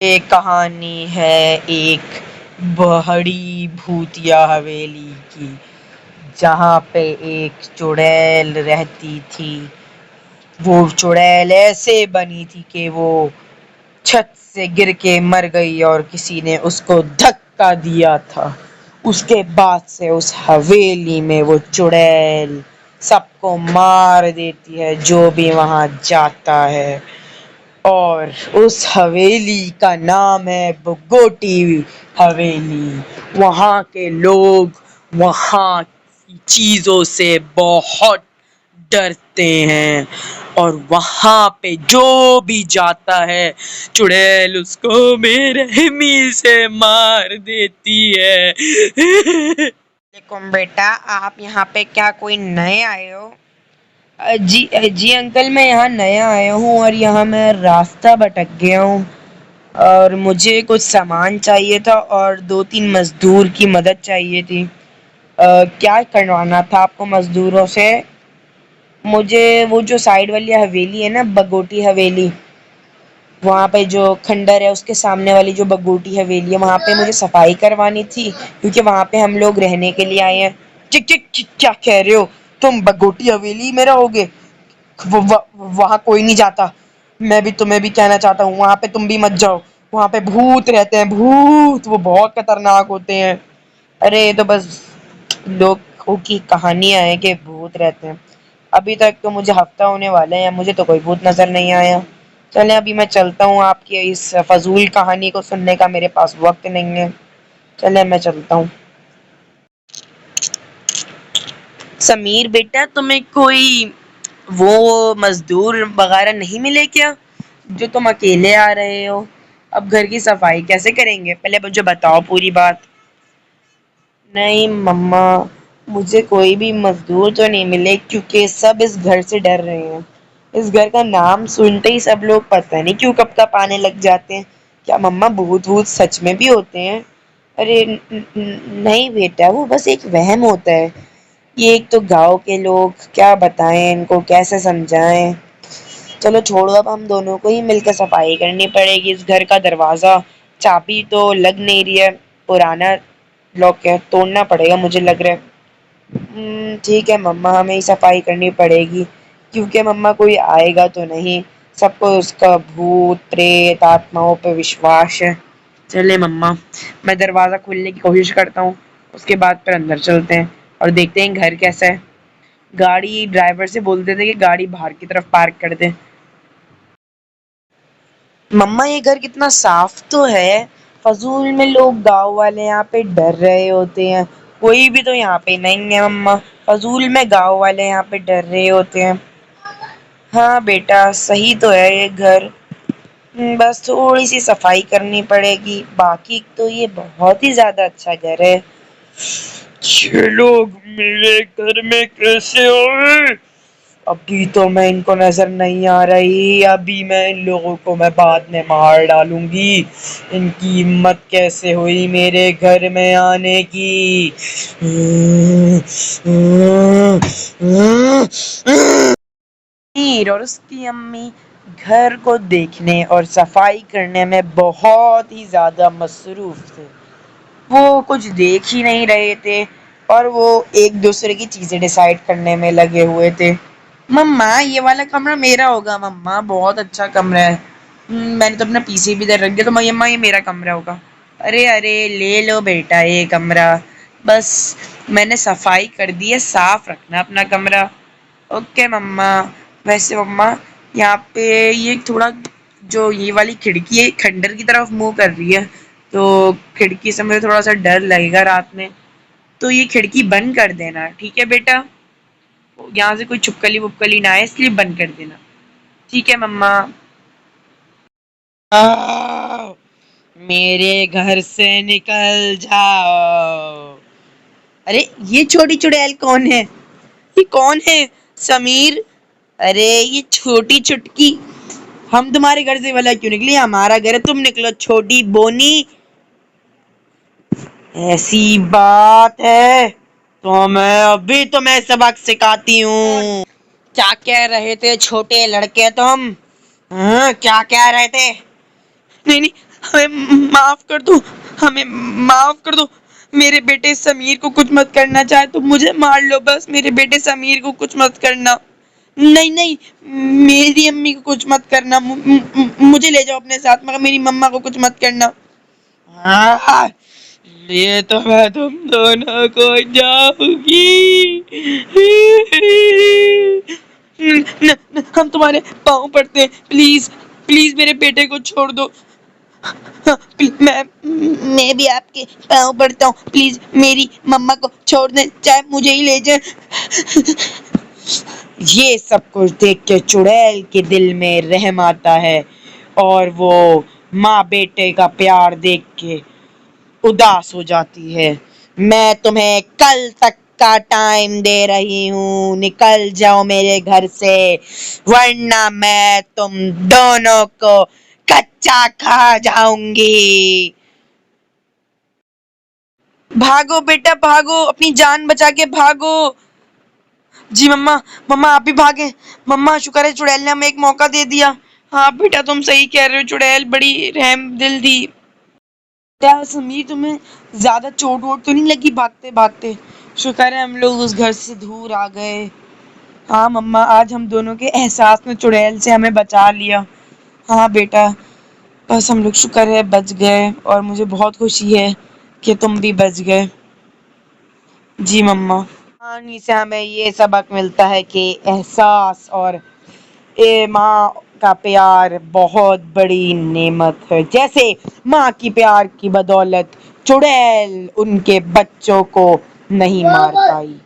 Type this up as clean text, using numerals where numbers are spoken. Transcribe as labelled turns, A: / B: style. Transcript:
A: ایک کہانی ہے ایک بڑی بھوتیا حویلی کی، جہاں پہ ایک چڑیل رہتی تھی۔ وہ چڑیل ایسے بنی تھی کہ وہ چھت سے گر کے مر گئی اور کسی نے اس کو دھکا دیا تھا۔ اس کے بعد سے اس حویلی میں وہ چڑیل سب کو مار دیتی ہے جو بھی وہاں جاتا ہے، اور اس حویلی کا نام ہے بگوٹی حویلی۔ وہاں کے لوگ وہاں کی چیزوں سے بہت ڈرتے ہیں، اور وہاں پہ جو بھی جاتا ہے چڑیل اس کو بے رحمی سے مار دیتی ہے۔ وعلیکم بیٹا، آپ یہاں پہ کیا کوئی نئے آئے ہو؟ جی انکل، میں یہاں نیا آیا ہوں اور یہاں میں راستہ بھٹک گیا ہوں، اور مجھے کچھ سامان چاہیے تھا اور 2-3 مزدور کی مدد چاہیے تھی۔ کیا کروانا تھا آپ کو مزدوروں سے؟ مجھے وہ جو سائیڈ والی حویلی ہے نا، بگوٹی حویلی، وہاں پہ جو کھنڈر ہے اس کے سامنے والی جو بگوٹی حویلی ہے، وہاں پہ مجھے صفائی کروانی تھی، کیونکہ وہاں پہ ہم لوگ رہنے کے لیے آئے ہیں۔ کیا کہہ رہے ہو تم؟ بگوٹی حویلی میں رہو گے؟ وہاں کوئی نہیں جاتا۔ میں بھی تمہیں بھی کہنا چاہتا ہوں، وہاں پہ تم بھی مت جاؤ، وہاں پہ بھوت رہتے ہیں، بھوت، وہ بہت خطرناک ہوتے ہیں۔ ارے یہ تو بس لوگوں کی کہانیاں ہیں کہ بھوت رہتے ہیں۔ ابھی تک تو مجھے ہفتہ ہونے والے ہیں، مجھے تو کوئی بھوت نظر نہیں آیا۔ چلیں ابھی میں چلتا ہوں، آپ کی اس فضول کہانی کو سننے کا میرے پاس وقت نہیں ہے۔ چلیں میں چلتا ہوں۔ سمیر بیٹا، تمہیں کوئی وہ مزدور وغیرہ نہیں ملے کیا جو تم اکیلے آ رہے ہو؟ اب گھر کی صفائی کیسے کریں گے؟ پہلے مجھے بتاؤ پوری بات۔ نہیں مما، مجھے کوئی بھی مزدور تو نہیں ملے، کیونکہ سب اس گھر سے ڈر رہے ہیں۔ اس گھر کا نام سنتے ہی سب لوگ پتہ نہیں کیوں کب کب آنے لگ جاتے ہیں۔ کیا مما بھوت سچ میں بھی ہوتے ہیں؟ ارے نہیں بیٹا، وہ بس ایک وہم ہوتا ہے۔ یہ ایک تو گاؤں کے لوگ، کیا بتائیں ان کو، کیسے سمجھائیں۔ چلو چھوڑو، اب ہم دونوں کو ہی مل کر صفائی کرنی پڑے گی۔ اس گھر کا دروازہ چابی تو لگ نہیں رہی ہے، پرانا لاک ہے، توڑنا پڑے گا مجھے لگ رہا ہے۔ ٹھیک ہے مما، ہمیں ہی صفائی کرنی پڑے گی، کیونکہ مما کوئی آئے گا تو نہیں، سب کو اس کا بھوت پریت آتماؤں پہ وشواس ہے۔ چلے مما، میں دروازہ کھولنے کی کوشش کرتا ہوں، اس کے بعد پھر اندر چلتے ہیں اور دیکھتے ہیں گھر کیسا ہے۔ گاڑی ڈرائیور سے بولتے تھے کہ گاڑی باہر کی طرف پارک کر دے۔ مما یہ گھر کتنا صاف تو ہے، فضول میں لوگ گاؤں والے یہاں پہ ڈر رہے ہوتے ہیں۔ کوئی بھی تو یہاں پہ نہیں ہے مما، فضول میں گاؤں والے یہاں پہ ڈر رہے ہوتے ہیں۔ ہاں بیٹا، صحیح تو ہے یہ گھر، بس تھوڑی سی صفائی کرنی پڑے گی، باقی تو یہ بہت ہی زیادہ اچھا گھر ہے۔ یہ لوگ میرے گھر میں کیسے آئے؟ ابھی تو میں ان کو نظر نہیں آ رہی، ابھی میں ان لوگوں کو میں بعد میں مار ڈالوں گی۔ ان کی ہمت کیسے ہوئی میرے گھر میں آنے کی؟ اور اس کی امی گھر کو دیکھنے اور صفائی کرنے میں بہت ہی زیادہ مصروف تھے۔ وہ کچھ دیکھ ہی نہیں رہے تھے، اور وہ ایک دوسرے کی چیزیں ڈیسائیڈ کرنے میں لگے ہوئے تھے۔ مما یہ والا کمرہ میرا ہوگا، مما بہت اچھا کمرہ ہے، میں نے تو اپنا پی سی بھی ادھر رکھ دیا، تو مما یہ میرا کمرہ ہوگا۔ ارے لے لو بیٹا یہ کمرہ، بس میں نے صفائی کر دی ہے، صاف رکھنا اپنا کمرہ۔ اوکے مما۔ ویسے مما یہاں پہ یہ تھوڑا جو یہ والی کھڑکی ہے کھنڈر کی طرف منہ کر رہی ہے، تو کھڑکی سے مجھے تھوڑا سا ڈر لگے گا رات میں، تو یہ کھڑکی بند کر دینا، ٹھیک ہے بیٹا؟ یہاں سے کوئی چھپکلی وپکلی نہ آئے، اس لیے بند کر دینا، ٹھیک ہے مما؟ میرے گھر سے نکل جاؤ۔ ارے یہ چھوٹی چڑیل کون ہے؟ یہ کون ہے؟ سمیر؟ ارے یہ چھوٹی چٹکی، ہم تمہارے گھر سے بھلا کیوں نکلی؟ ہمارا گھر ہے، تم نکلو چھوٹی بونی۔ ایسی بات ہے تو میں ابھی تمہیں سبق سکھاتی ہوں۔ کیا کہہ رہے تھے چھوٹے لڑکے تم؟ کیا کہہ رہے تھے؟ نہیں ہمیں معاف کر دو، ہمیں معاف کر دو۔ میرے بیٹے سمیر کو کچھ مت کرنا، چاہے تو مجھے مار لو، بس میرے بیٹے سمیر کو کچھ مت کرنا۔ نہیں نہیں، میری امی کو کچھ مت کرنا، مجھے لے جاؤ اپنے ساتھ، مگر میری مما کو کچھ مت کرنا۔ ہاں، یہ تو میں تم دونوں کو جاؤں گی۔ ہم تمہارے پاؤں پڑتے ہیں، پلیز پلیز میرے بیٹے کو چھوڑ دو۔ میں بھی آپ کے پاؤں پڑتا ہوں، پلیز میری مما کو چھوڑ دیں، چاہے مجھے ہی لے جائیں۔ یہ سب کچھ دیکھ کے چڑیل کے دل میں رحم آتا ہے، اور وہ ماں بیٹے کا پیار دیکھ کے اداس ہو جاتی ہے۔ میں تمہیں کل تک کا ٹائم دے رہی ہوں، نکل جاؤ میرے گھر سے، ورنہ میں تم دونوں کو کچا کھا جاؤں گی۔ بھاگو بیٹا بھاگو، اپنی جان بچا کے بھاگو۔ جی مما، مما آپ بھی بھاگیں۔ مما شکر ہے چڑیل نے ہمیں ایک موقع دے دیا۔ ہاں بیٹا تم صحیح کہہ رہے ہو، چڑیل بڑی رحم دل تھی۔ کیا سمیر تمہیں زیادہ چوٹ ووٹ تو نہیں لگی بھاگتے بھاگتے؟ شکر ہے ہم لوگ اس گھر سے دور آ گئے۔ ہاں مما، آج ہم دونوں کے احساس نے چڑیل سے ہمیں بچا لیا۔ ہاں بیٹا، بس ہم لوگ شکر ہے بچ گئے، اور مجھے بہت خوشی ہے کہ تم بھی بچ گئے۔ جی مما۔ کہانی سے ہمیں یہ سبق ملتا ہے کہ احساس اور ماں کا پیار بہت بڑی نعمت ہے، جیسے ماں کی پیار کی بدولت چڑیل ان کے بچوں کو نہیں مار پائی۔